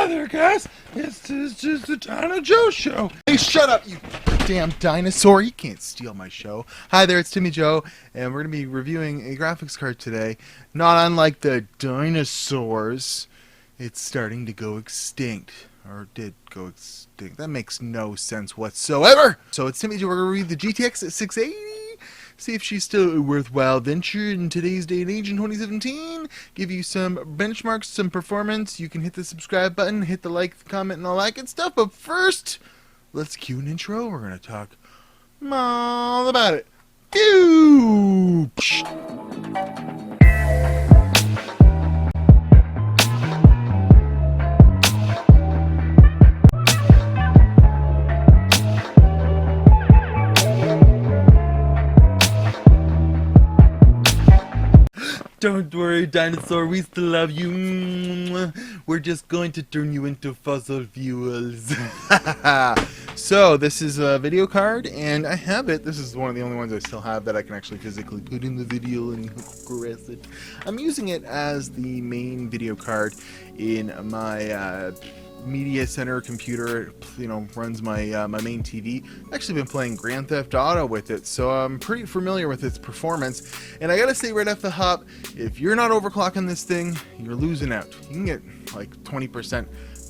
Hi there, guys. It's just the Dino Joe Show. Hey, shut up, you damn dinosaur. You can't steal my show. Hi there, it's Timmy Joe, and we're going to be reviewing a graphics card today. Not unlike the dinosaurs, it's starting to go extinct. Or did go extinct. That makes no sense whatsoever. So it's Timmy Joe. We're going to read the GTX at 680. See if she's still a worthwhile venture in today's day and age in 2017. Give you some benchmarks, some performance. You can hit the subscribe button, hit the like, the comment, and all that good stuff. But first, let's cue an intro. We're going to talk all about it. Ew! Don't worry, dinosaur, we still love you. We're just going to turn you into fossil fuels. So, this is a video card, and I have it. This is one of the only ones I still have that I can actually physically put in the video and progress it. I'm using it as the main video card in my media center computer. You know, runs my my main TV. I've actually been playing Grand Theft Auto with it, so I'm pretty familiar with its performance. And I gotta say right off the hop, if you're not overclocking this thing, you're losing out. You can get like 20%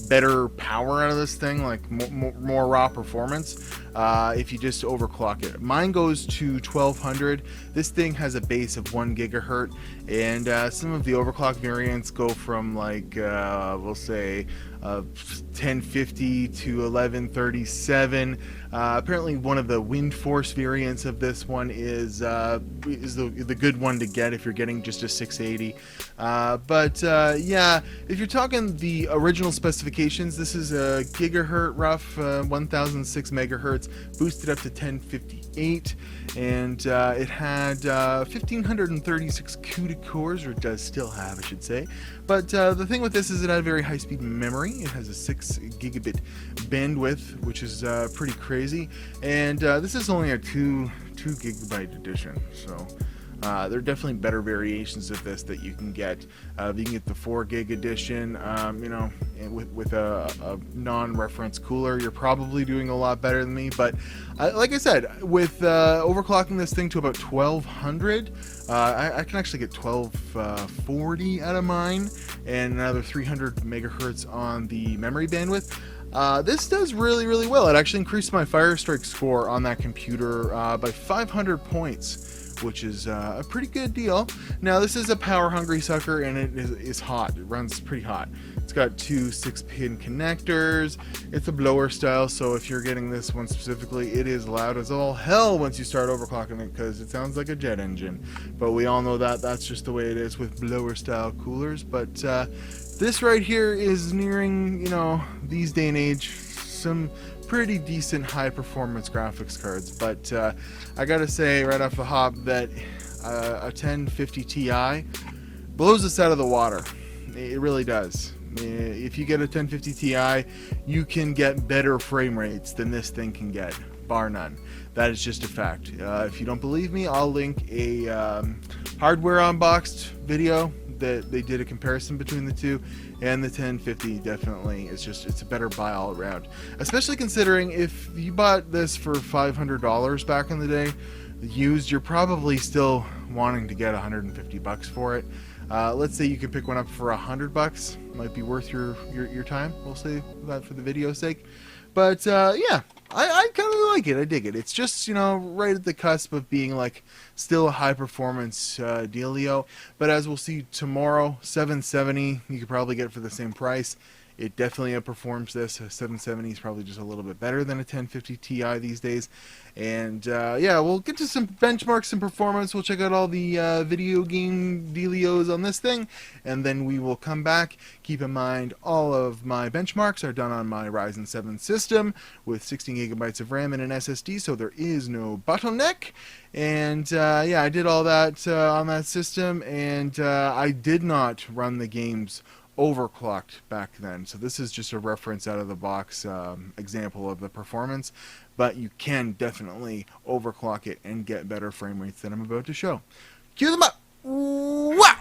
better power out of this thing, like more raw performance, if you just overclock it. Mine goes to 1200. This thing has a base of 1 gigahertz, and some of the overclock variants go from like we'll say 1050 to 1137. Apparently one of the wind force variants of this one is the good one to get if you're getting just a 680. Yeah, if you're talking the original specifications, this is a gigahertz rough, 1006 megahertz, boosted up to 1058, and it had 1536 CUDA cores, or it does still have, I should say. But the thing with this is it had very high-speed memory. It has a 6 gigabit bandwidth, which is pretty crazy, and this is only a 2 gigabyte edition, so there are definitely better variations of this that you can get. You can get the 4 gig edition, you know, with a non-reference cooler. You're probably doing a lot better than me, but like I said, with overclocking this thing to about 1200, I can actually get 1240 out of mine, and another 300 megahertz on the memory bandwidth. This does really well. It actually increased my Firestrike score on that computer by 500 points, which is a pretty good deal. Now, this is a power hungry sucker, and it is hot. It runs pretty hot. It's got 2 6-pin connectors. It's a blower style, so if you're getting this one specifically, it is loud as all hell once you start overclocking it, because it sounds like a jet engine. But we all know that that's just the way it is with blower style coolers. But this right here is nearing, you know, these day and age, some pretty decent high performance graphics cards. But I gotta say right off the hop that a 1050 Ti blows us out of the water. It really does. If you get a 1050 Ti, you can get better frame rates than this thing can get, bar none. That is just a fact. If you don't believe me, I'll link a hardware unboxed video that they did a comparison between the two, and the 1050 definitely is just, it's a better buy all around, especially considering if you bought this for $500 back in the day used, you're probably still wanting to get 150 bucks for it. Let's say you could pick one up for $100, might be worth your time. We'll say that for the video's sake. But yeah, I kind of like it. I dig it. It's just, you know, right at the cusp of being like still a high performance dealio. But as we'll see tomorrow, 770 you could probably get for the same price. It definitely outperforms this. A 770 is probably just a little bit better than a 1050 Ti these days. And yeah, we'll get to some benchmarks and performance. We'll check out all the video game dealios on this thing, and then we will come back. Keep in mind, all of my benchmarks are done on my Ryzen 7 system with 16 gigabytes of RAM and an SSD, so there is no bottleneck. And yeah, I did all that on that system, and I did not run the games overclocked back then, so this is just a reference out of the box example of the performance, but you can definitely overclock it and get better frame rates than I'm about to show. Cue them up! Wah!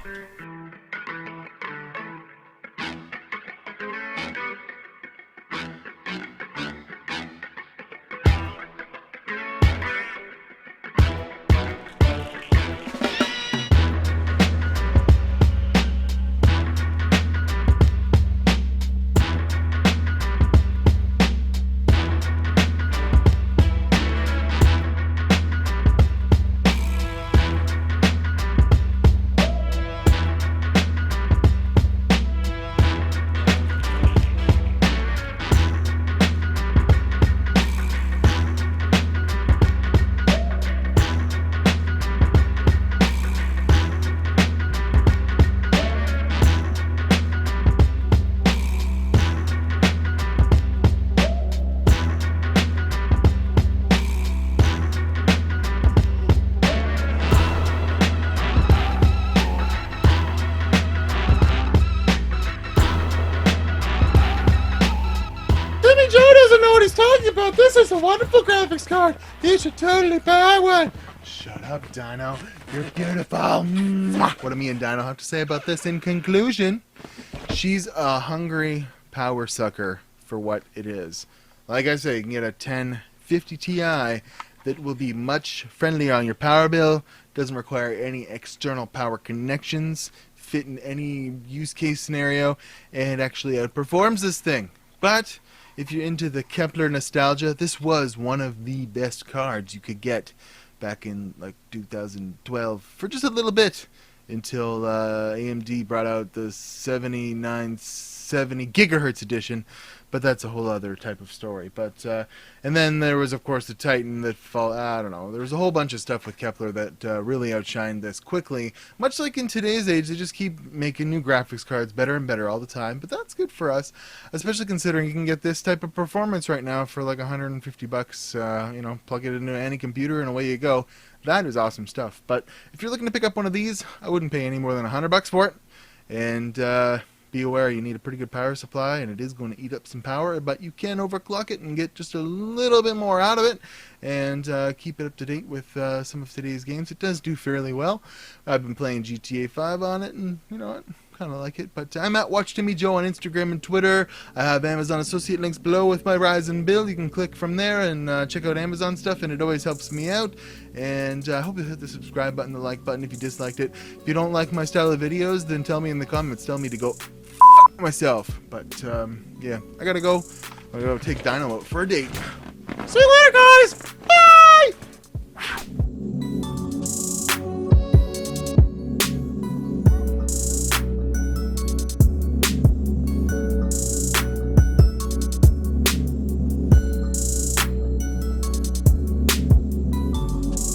talking about. This is a wonderful graphics card. You should totally buy one. Shut up, Dino. You're beautiful. Mwah. What do me and Dino have to say about this in conclusion? She's a hungry power sucker for what it is. Like I say, you can get a 1050 Ti that will be much friendlier on your power bill, doesn't require any external power connections, fit in any use case scenario, and actually outperforms this thing. But if you're into the Kepler nostalgia, this was one of the best cards you could get back in like 2012 for just a little bit, until AMD brought out the 7970 gigahertz edition, but that's a whole other type of story. But and then there was of course the Titan that I don't know, there was a whole bunch of stuff with Kepler that really outshined this quickly. Much like in today's age, they just keep making new graphics cards better and better all the time, but that's good for us, especially considering you can get this type of performance right now for like 150 bucks. You know, plug it into any computer and away you go. That is awesome stuff. But if you're looking to pick up one of these, I wouldn't pay any more than $100 for it. And be aware you need a pretty good power supply, and it is going to eat up some power, but you can overclock it and get just a little bit more out of it, and keep it up to date with some of today's games. It does do fairly well. I've been playing GTA 5 on it, and you know what? Kind of like it. But I'm at WatchTimmyJoe on Instagram and Twitter. I have Amazon associate links below with my Ryzen build. You can click from there and check out Amazon stuff, and it always helps me out. And I hope you hit the subscribe button, the like button if you disliked it. If you don't like my style of videos, then tell me in the comments. Tell me to go myself. But yeah, I gotta go. I'm gonna go take Dino out for a date. See you later, guys.